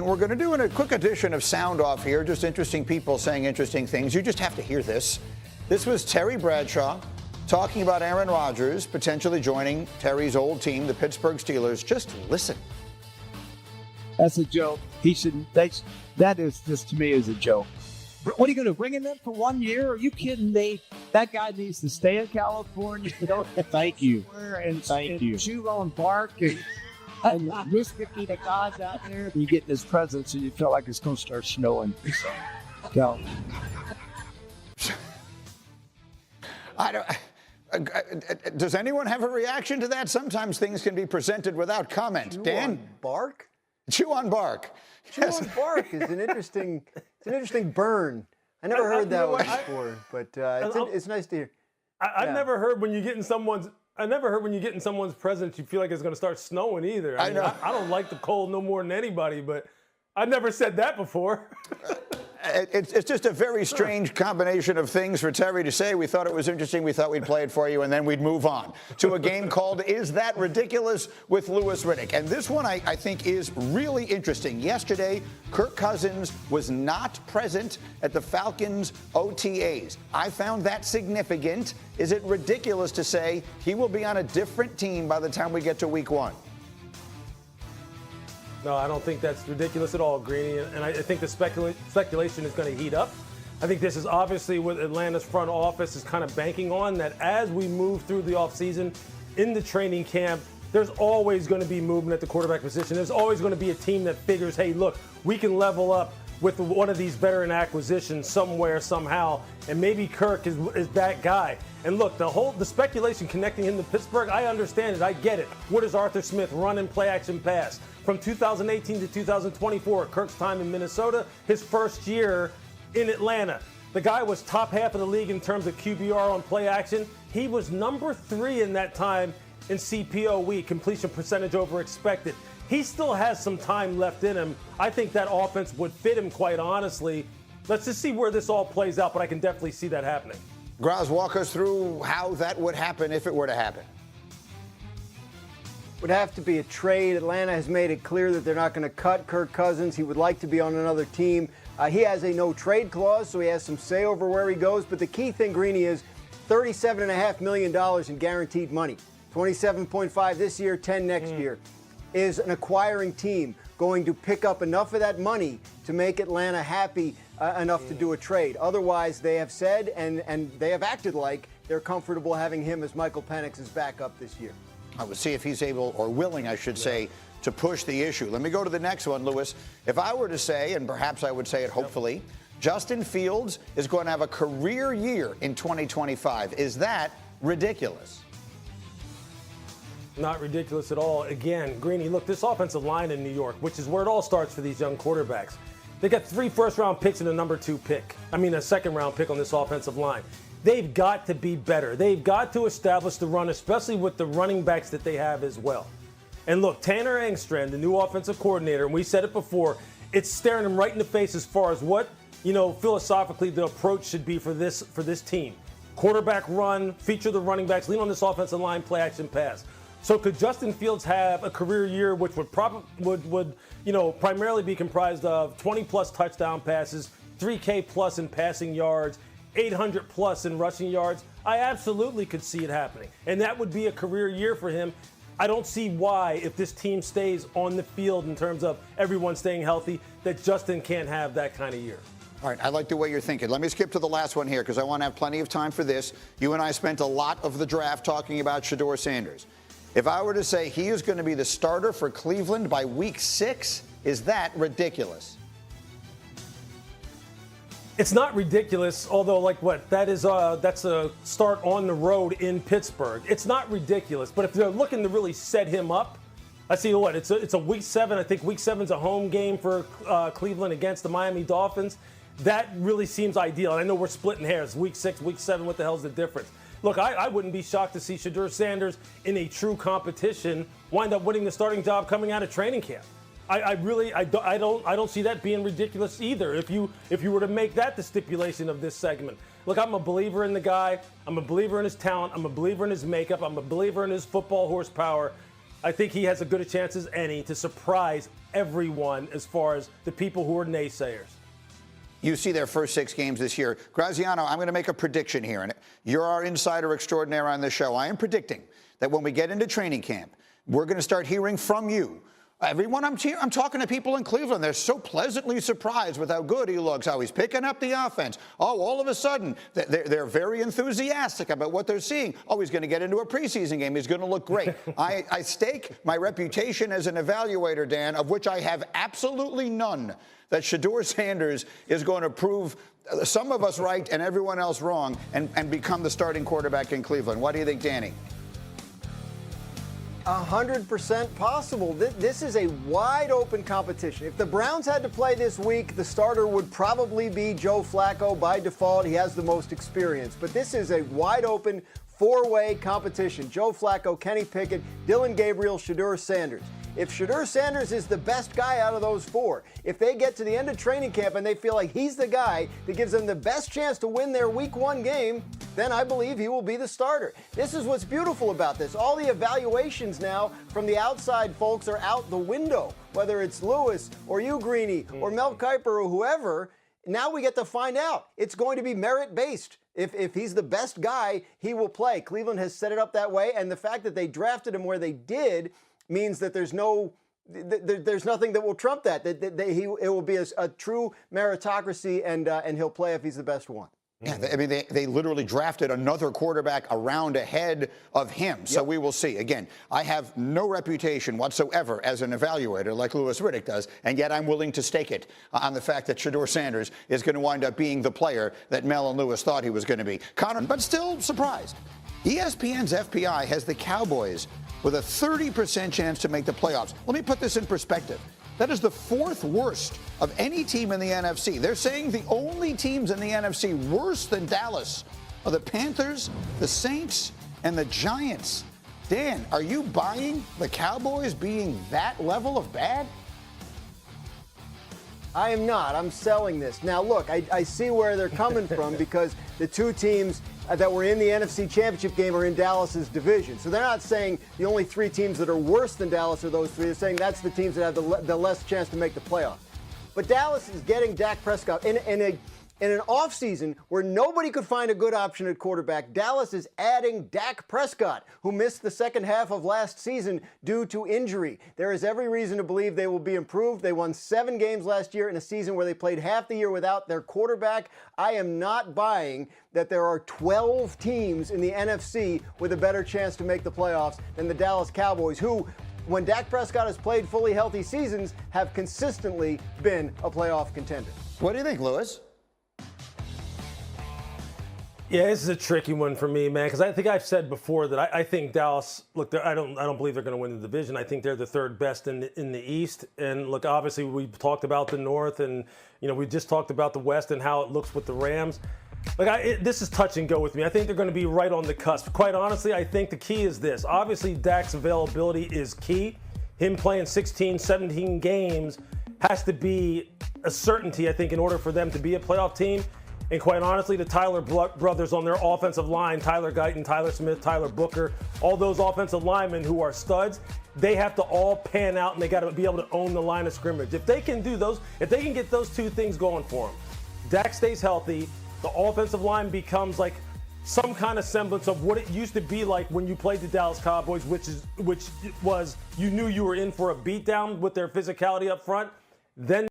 we're going to do a quick edition of Sound Off here, just interesting people saying interesting things. You just have to hear this. This was Terry Bradshaw talking about Aaron Rodgers potentially joining Terry's old team, the Pittsburgh Steelers. Just listen. That's a joke. He should. That is just, to me, is a joke. What are you going to bring him in for 1 year? Are you kidding me? That guy needs to stay in California. Thank you. And chew on bark and risk the guys out there. You get this presence and you feel like it's going to start snowing. So, I don't. Does anyone have a reaction to that? Sometimes things can be presented without comment. Chew Dan? on bark? Chew on bark. Chew on bark is an interesting burn. I never heard that one before, but it's nice to hear. I've never heard when you get in someone's. I never heard when you get in someone's presence, you feel like it's going to start snowing either. I know. I don't like the cold no more than anybody, but I've never said that before. It's just a very strange combination of things for Terry to say. We thought it was interesting. We thought we'd play it for you, and then we'd move on to a game called Is That Ridiculous with Louis Riddick. And this one I think is really interesting. Yesterday, Kirk Cousins was not present at the Falcons' OTAs. I found that significant. Is it ridiculous to say he will be on a different team by the time we get to week 1? No, I don't think that's ridiculous at all, Greeny. And I think the speculation is going to heat up. I think this is obviously what Atlanta's front office is kind of banking on, that as we move through the offseason in the training camp, there's always going to be movement at the quarterback position. There's always going to be a team that figures, hey, look, we can level up with one of these veteran acquisitions somewhere, somehow, and maybe Kirk is that guy. And look, the speculation connecting him to Pittsburgh, I understand it. I get it. What does Arthur Smith run and play action pass? From 2018 to 2024, Kirk's time in Minnesota, his first year in Atlanta. The guy was top half of the league in terms of QBR on play action. He was number 3 in that time in CPOE, completion percentage over expected. He still has some time left in him. I think that offense would fit him, quite honestly. Let's just see where this all plays out, but I can definitely see that happening. Graz, walk us through how that would happen if it were to happen. Would have to be a trade. Atlanta has made it clear that they're not going to cut Kirk Cousins. He would like to be on another team. He has a no-trade clause, so he has some say over where he goes. But the key thing, Greeny, is $37.5 million in guaranteed money. 27.5 this year, 10 next year. Is an acquiring team going to pick up enough of that money to make Atlanta happy enough to do a trade? Otherwise, they have said and they have acted like they're comfortable having him as Michael Penix's backup this year. I will see if he's able, or willing, I should say, to push the issue. Let me go to the next one, Louis. If I were to say, and perhaps I would say it hopefully, Justin Fields is going to have a career year in 2025. Is that ridiculous? Not ridiculous at all. Again, Greeny, look, this offensive line in New York, which is where it all starts for these young quarterbacks. They got 3 first-round picks and a second-round pick on this offensive line. They've got to be better. They've got to establish the run, especially with the running backs that they have as well. And look, Tanner Engstrand, the new offensive coordinator, and we said it before, it's staring him right in the face as far as what, philosophically the approach should be for this team. Quarterback run, feature the running backs, lean on this offensive line, play action pass. So could Justin Fields have a career year which would primarily be comprised of 20-plus touchdown passes, 3K plus in passing yards, 800 plus in rushing yards? I absolutely could see it happening. And that would be a career year for him. I don't see why, if this team stays on the field in terms of everyone staying healthy, that Justin can't have that kind of year. All right, I like the way you're thinking. Let me skip to the last one here because I want to have plenty of time for this. You and I spent a lot of the draft talking about Shedeur Sanders. If I were to say he is going to be the starter for Cleveland by week 6, is that ridiculous? It's not ridiculous, although that's a start on the road in Pittsburgh. It's not ridiculous, but if they're looking to really set him up, I see it's a week 7. I think week 7's a home game for Cleveland against the Miami Dolphins. That really seems ideal. I know we're splitting hairs. Week 6, week 7, what the hell's the difference? Look, I wouldn't be shocked to see Shedeur Sanders in a true competition wind up winning the starting job coming out of training camp. I don't see that being ridiculous either. If you were to make that the stipulation of this segment. Look, I'm a believer in the guy. I'm a believer in his talent. I'm a believer in his makeup. I'm a believer in his football horsepower. I think he has as good a chance as any to surprise everyone as far as the people who are naysayers. You see their first 6 games this year. Graziano, I'm going to make a prediction here, and you're our insider extraordinaire on the show. I am predicting that when we get into training camp, we're going to start hearing from you. Everyone I'm talking to people in Cleveland, they're so pleasantly surprised with how good he looks, how he's picking up the offense. Oh, all of a sudden, they're very enthusiastic about what they're seeing. Oh, he's going to get into a preseason game. He's going to look great. I stake my reputation as an evaluator, Dan, of which I have absolutely none, that Shedeur Sanders is going to prove some of us right and everyone else wrong and become the starting quarterback in Cleveland. What do you think, Danny? 100% possible. This is a wide open competition. If the Browns had to play this week, the starter would probably be Joe Flacco by default. He has the most experience. But this is a wide open 4-way competition. Joe Flacco, Kenny Pickett, Dylan Gabriel, Shedeur Sanders. If Shedeur Sanders is the best guy out of those 4, if they get to the end of training camp and they feel like he's the guy that gives them the best chance to win their week 1 game, then I believe he will be the starter. This is what's beautiful about this. All the evaluations now from the outside folks are out the window, whether it's Lewis or you, Greeny, or Mel Kiper or whoever. Now we get to find out. It's going to be merit-based. If he's the best guy, he will play. Cleveland has set it up that way, and the fact that they drafted him where they did means that there's nothing that will trump that. It will be a true meritocracy, and he'll play if he's the best one. Yeah, I mean, they literally drafted another quarterback a round ahead of him. So we will see. Again, I have no reputation whatsoever as an evaluator like Louis Riddick does, and yet I'm willing to stake it on the fact that Shedeur Sanders is going to wind up being the player that Mel and Louis thought he was going to be. Connor, but still surprised. ESPN's FPI has the Cowboys with a 30% chance to make the playoffs. Let me put this in perspective. That is the 4th worst of any team in the NFC. They're saying the only teams in the NFC worse than Dallas are the Panthers, the Saints, and the Giants. Dan, are you buying the Cowboys being that level of bad? I am not. I'm selling this. Now, look, I see where they're coming from because the 2 teams that were in the NFC Championship game are in Dallas's division. So they're not saying the only 3 teams that are worse than Dallas are those 3. They're saying that's the teams that have the less chance to make the playoffs. But Dallas is getting Dak Prescott in an offseason where nobody could find a good option at quarterback. Dallas is adding Dak Prescott, who missed the second half of last season due to injury. There is every reason to believe they will be improved. They won 7 games last year in a season where they played half the year without their quarterback. I am not buying that there are 12 teams in the NFC with a better chance to make the playoffs than the Dallas Cowboys, who, when Dak Prescott has played fully healthy seasons, have consistently been a playoff contender. What do you think, Louis? Yeah, this is a tricky one for me, man, because I think I've said before that I think Dallas, look, I don't believe they're going to win the division. I think they're the 3rd best in the East. And look, obviously we talked about the North, and we just talked about the West and how it looks with the Rams. Like this is touch and go with me. I think they're going to be right on the cusp. Quite honestly, I think the key is this. Obviously, Dak's availability is key. Him playing 16, 17 games has to be a certainty, I think, in order for them to be a playoff team. And quite honestly, the Tyler brothers on their offensive line, Tyler Guyton, Tyler Smith, Tyler Booker, all those offensive linemen who are studs, they have to all pan out, and they got to be able to own the line of scrimmage. If they can do those, if they can get those 2 things going for them, Dak stays healthy, the offensive line becomes like some kind of semblance of what it used to be like when you played the Dallas Cowboys, which was you knew you were in for a beatdown with their physicality up front. Then